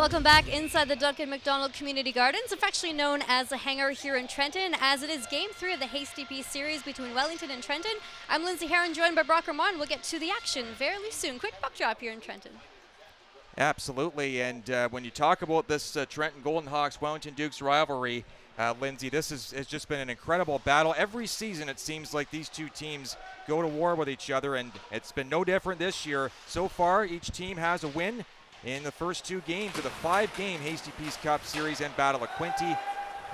Welcome back inside the Duncan McDonald Community Gardens, affectionately known as the Hangar here in Trenton, as it is Game 3 of the Hasty Peace series between Wellington and Trenton. I'm Lindsay Heron, joined by Brock Armand. We'll get to the action very soon. Quick puck drop here in Trenton. Absolutely, and when you talk about this Trenton Golden Hawks-Wellington Dukes rivalry, Lindsay, this has just been an incredible battle. Every season it seems like these two teams go to war with each other, and it's been no different this year. So far, each team has a win in the first two games of the 5-game Hasty Peace Cup Series and Battle of Quinte.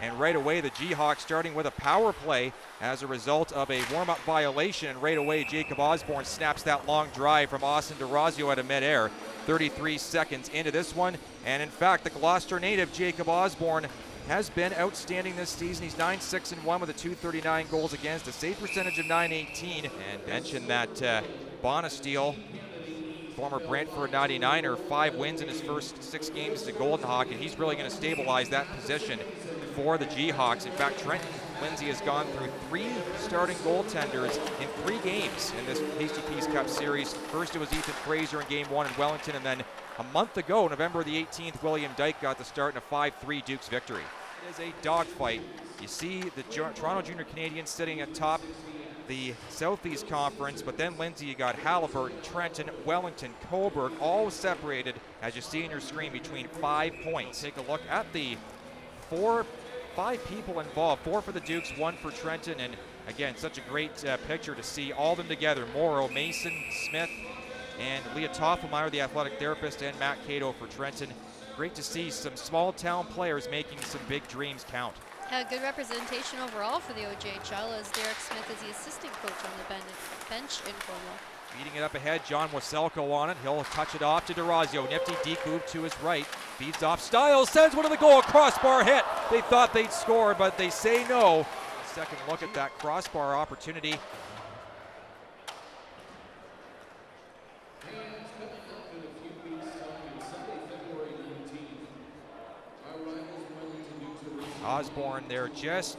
And right away, the G-Hawks starting with a power play as a result of a warm-up violation. And right away, Jacob Osborne snaps that long drive from Austin DeRazio out of midair. 33 seconds into this one. And in fact, the Gloucester native, Jacob Osborne, has been outstanding this season. He's 9-6-1 with a .239 goals against, a save percentage of .918. And mention that Bonesteel, former Brantford 99er, 5 wins in his first 6 games as a Golden Hawk, and he's really going to stabilize that position for the G-Hawks. In fact, Trenton, Lindsay, has gone through 3 starting goaltenders in 3 games in this Hasty Peace Cup Series. First it was Ethan Fraser in Game 1 in Wellington, and then a month ago, November the 18th, William Dyke got the start in a 5-3 Dukes victory. It is a dogfight. You see the Toronto Junior Canadiens sitting atop the Southeast Conference, but then, Lindsay, you got Halliburton, Trenton, Wellington, Cobourg, all separated, as you see on your screen, between 5 points. Take a look at the 5 people involved, 4 for the Dukes, 1 for Trenton, and again, such a great picture to see all of them together. Morrow, Mason, Smith, and Leah Toffelmeyer, the athletic therapist, and Matt Cato for Trenton. Great to see some small town players making some big dreams count. Good representation overall for the OJHL, as Derek Smith is the assistant coach on the bench in Cornwall. Feeding it up ahead, John Waselko on it. He'll touch it off to DeRazio. Nifty deep move to his right. Feeds off Stiles, sends one to the goal. Crossbar hit. They thought they'd score, but they say no. Second look at that crossbar opportunity. Osborne there just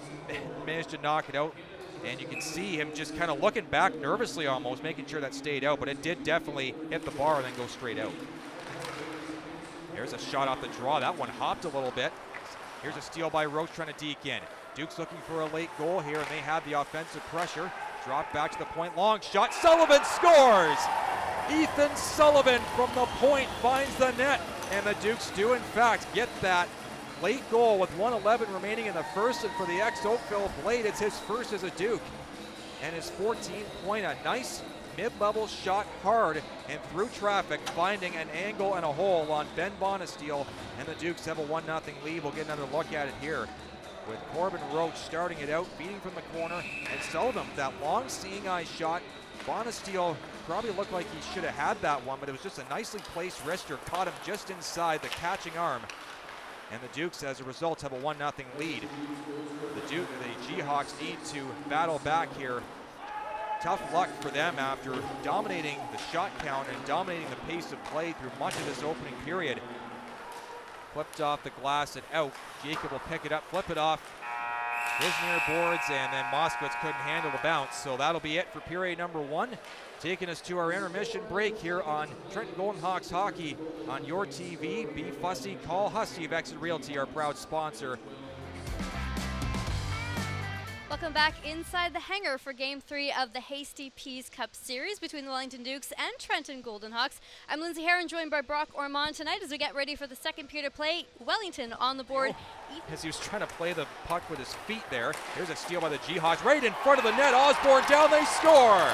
managed to knock it out, and you can see him just kind of looking back nervously almost, making sure that stayed out, but it did definitely hit the bar and then go straight out. There's a shot off the draw. That one hopped a little bit. Here's a steal by Roach trying to deke in. Duke's looking for a late goal here, and they have the offensive pressure. Drop back to the point, long shot. Sullivan scores! Ethan Sullivan from the point finds the net, and the Dukes do in fact get that late goal with 1:11 remaining in the first, and for the ex-Oakville Blade, it's his first as a Duke. And his 14th point, a nice mid-level shot hard and through traffic, finding an angle and a hole on Ben Bonesteel, and the Dukes have a 1-0 lead. We'll get another look at it here with Corbin Roach starting it out, feeding from the corner, and Sullivan, that long seeing eye shot. Bonesteel probably looked like he should have had that one, but it was just a nicely placed wrister, caught him just inside the catching arm. And the Dukes, as a result, have a 1-0 lead. The G-Hawks need to battle back here. Tough luck for them after dominating the shot count and dominating the pace of play through much of this opening period. Flipped off the glass and out. Jacob will pick it up, flip it off his near boards, and then Moskowitz couldn't handle the bounce. So that'll be it for period number 1. Taking us to our intermission break here on Trenton Golden Hawks Hockey on your TV. Be fussy, call Hasty of Exit Realty, our proud sponsor. Welcome back inside the Hangar for Game 3 of the Hasty Peace Cup Series between the Wellington Dukes and Trenton Golden Hawks. I'm Lindsay Heron, joined by Brock Ormond tonight as we get ready for the second period of play. Wellington on the board. As he was trying to play the puck with his feet there. Here's a steal by the G-Hawks right in front of the net. Osborne down, they score!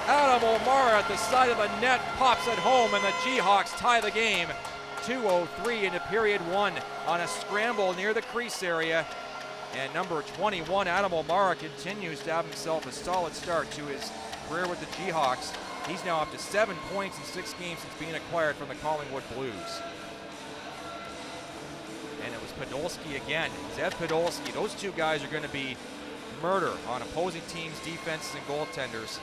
Adam O'Mara at the side of the net pops it home, and the G-Hawks tie the game. 2:03 into period 1 on a scramble near the crease area. And number 21, Adam O'Mara, continues to have himself a solid start to his career with the G-Hawks. He's now up to 7 points in 6 games since being acquired from the Collingwood Blues. And it was Podolski again, Zev Podolski. Those two guys are going to be murder on opposing teams' defenses and goaltenders.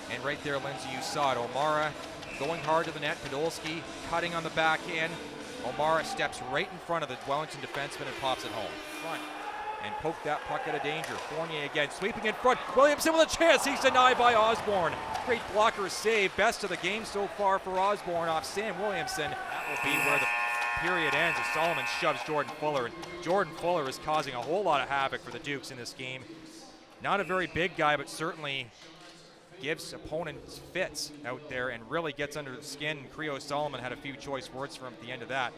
And right there, Lindsay, you saw it. O'Mara going hard to the net. Podolski cutting on the backhand. O'Mara steps right in front of the Wellington defenseman and pops it home. Front. And poked that puck out of danger. Fournier again, sweeping in front. Williamson with a chance. He's denied by Osborne. Great blocker save. Best of the game so far for Osborne off Sam Williamson. That will be where the period ends as Solomon shoves Jordan Fuller. And Jordan Fuller is causing a whole lot of havoc for the Dukes in this game. Not a very big guy, but certainly gives opponents fits out there and really gets under the skin. Creo Solomon had a few choice words for him at the end of that.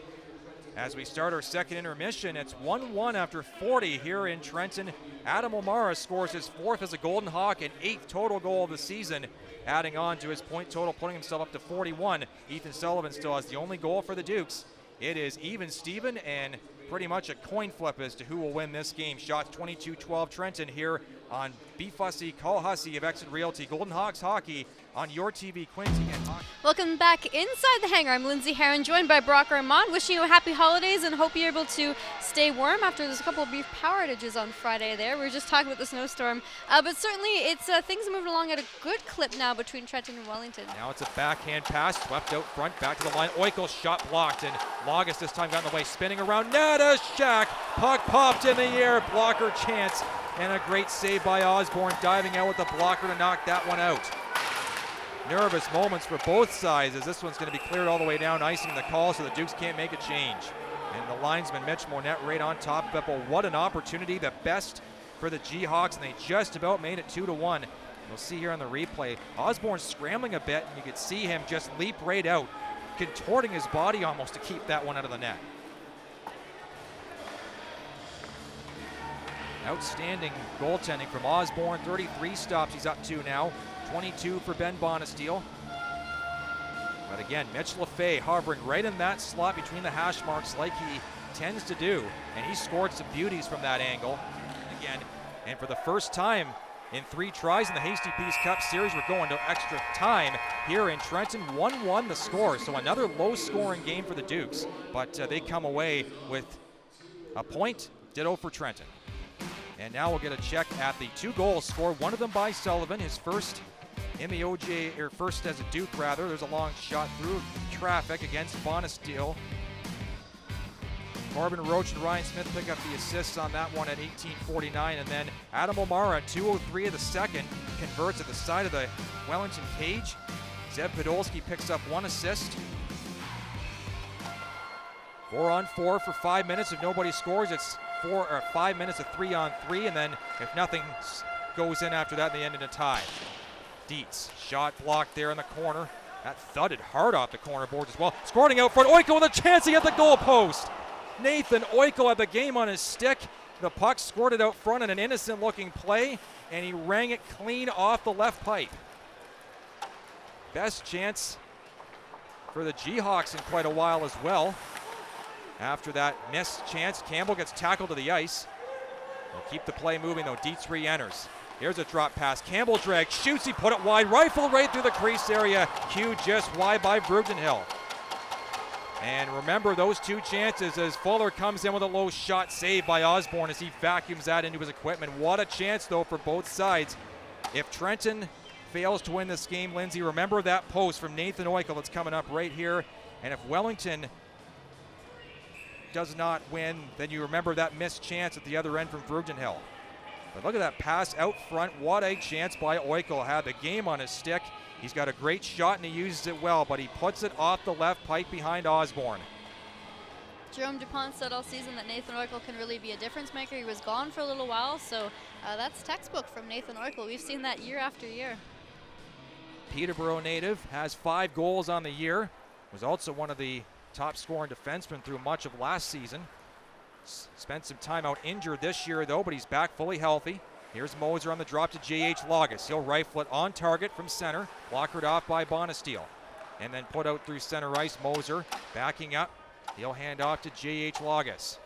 As we start our second intermission, it's 1-1 after 40 here in Trenton. Adam O'Mara scores his 4th as a Golden Hawk and 8th total goal of the season, adding on to his point total, putting himself up to 41. Ethan Sullivan still has the only goal for the Dukes. It is even Steven and pretty much a coin flip as to who will win this game. Shots 22-12 Trenton here on Be Fussy, Call Hussey of Exit Realty. Golden Hawks Hockey on your TV, Quincy and Hockey. Welcome back inside the hangar. I'm Lindsay Heron, joined by Brock Armand. Wishing you a happy holidays and hope you're able to stay warm after there's a couple of brief power outages on Friday there. We were just talking about the snowstorm. But certainly it's things moving along at a good clip now between Trenton and Wellington. Now it's a backhand pass, swept out front, back to the line. Oikel's shot blocked, and Logus this time got in the way, spinning around. Nada Shack, puck popped in the air, blocker chance, and a great save by Osborne, diving out with the blocker to knock that one out. Nervous moments for both sides as this one's going to be cleared all the way down, icing the call so the Dukes can't make a change. And the linesman Mitch Monette right on top of it, but what an opportunity, the best for the G-Hawks, and they just about made it 2-1. You'll see here on the replay, Osborne scrambling a bit, and you could see him just leap right out, contorting his body almost to keep that one out of the net. Outstanding goaltending from Osborne, 33 stops he's up to now. 22 for Ben Bonesteel. But again, Mitch LaFay hovering right in that slot between the hash marks like he tends to do. And he scored some beauties from that angle. Again, and for the first time in 3 tries in the Hasty Peace Cup Series, we're going to extra time here in Trenton. 1-1 the score, so another low-scoring game for the Dukes. But they come away with a point, ditto for Trenton. And now we'll get a check at the 2 goals scored, one of them by Sullivan, his first in the OJ, or first as a Duke rather. There's a long shot through traffic against Bonesteel. Corbin Roach and Ryan Smith pick up the assists on that one at 18:49, and then Adam O'Mara at 2:03 of the second converts at the side of the Wellington cage. Zeb Podolski picks up 1 assist. 4-on-4 for 5 minutes. If nobody scores, it's 5 minutes of 3-on-3, and then if nothing goes in after that, they end in a tie. Dietz, shot blocked there in the corner. That thudded hard off the corner boards as well. Scoring out front, Oikel with a chance to get the goal post. Nathan Oikel had the game on his stick. The puck squirted out front in an innocent-looking play, and he rang it clean off the left pipe. Best chance for the G-Hawks in quite a while as well. After that missed chance, Campbell gets tackled to the ice. They'll keep the play moving though. Dietz re-enters. Here's a drop pass. Campbell drag, shoots, he put it wide, rifle right through the crease area. Hugh just wide by Brugdenhill. And remember those 2 chances as Fuller comes in with a low shot, saved by Osborne as he vacuums that into his equipment. What a chance though for both sides. If Trenton fails to win this game, Lindsay, remember that post from Nathan Oikel that's coming up right here. And if Wellington does not win, then you remember that missed chance at the other end from Brugdenhill. But look at that pass out front. What a chance by Oikel. Had the game on his stick. He's got a great shot and he uses it well, but he puts it off the left pipe behind Osborne. Jerome Dupont said all season that Nathan Oikel can really be a difference maker. He was gone for a little while, so that's textbook from Nathan Oikel. We've seen that year after year. Peterborough native, has 5 goals on the year. Was also one of the top scoring defensemen through much of last season. Spent some time out injured this year though, but he's back fully healthy. Here's Moser on the drop to J.H. Logus. He'll rifle it on target from center, blockered off by Bonesteel. And then put out through center ice. Moser backing up. He'll hand off to J.H. Logus.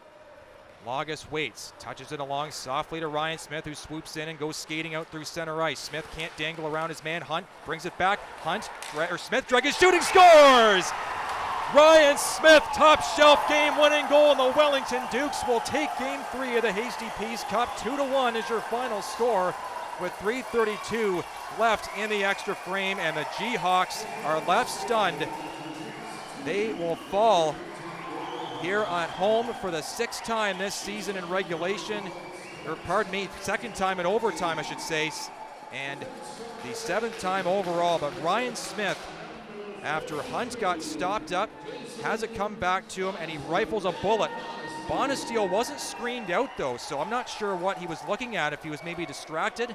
Logus waits, touches it along softly to Ryan Smith, who swoops in and goes skating out through center ice. Smith can't dangle around his man. Hunt brings it back. Smith drag is shooting, scores! Ryan Smith, top shelf game-winning goal, and the Wellington Dukes will take Game 3 of the Hasty Peace Cup. 2-1 is your final score with 3:32 left in the extra frame, and the G-Hawks are left stunned. They will fall here at home for the 6th time this season in regulation, or pardon me, 2nd time in overtime, I should say, and the 7th time overall. But Ryan Smith after Hunt got stopped up, has it come back to him, and he rifles a bullet. Bonesteel wasn't screened out though, so I'm not sure what he was looking at, if he was maybe distracted,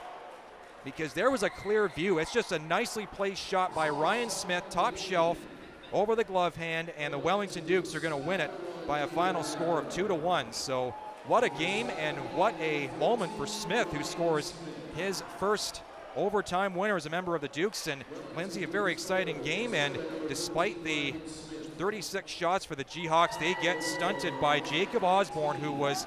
because there was a clear view. It's just a nicely placed shot by Ryan Smith, top shelf, over the glove hand, and the Wellington Dukes are going to win it by a final score of 2-1. So what a game, and what a moment for Smith, who scores his first overtime winner as a member of the Dukes. And Lindsay, a very exciting game, and despite the 36 shots for the Jayhawks, they get stunted by Jacob Osborne, who was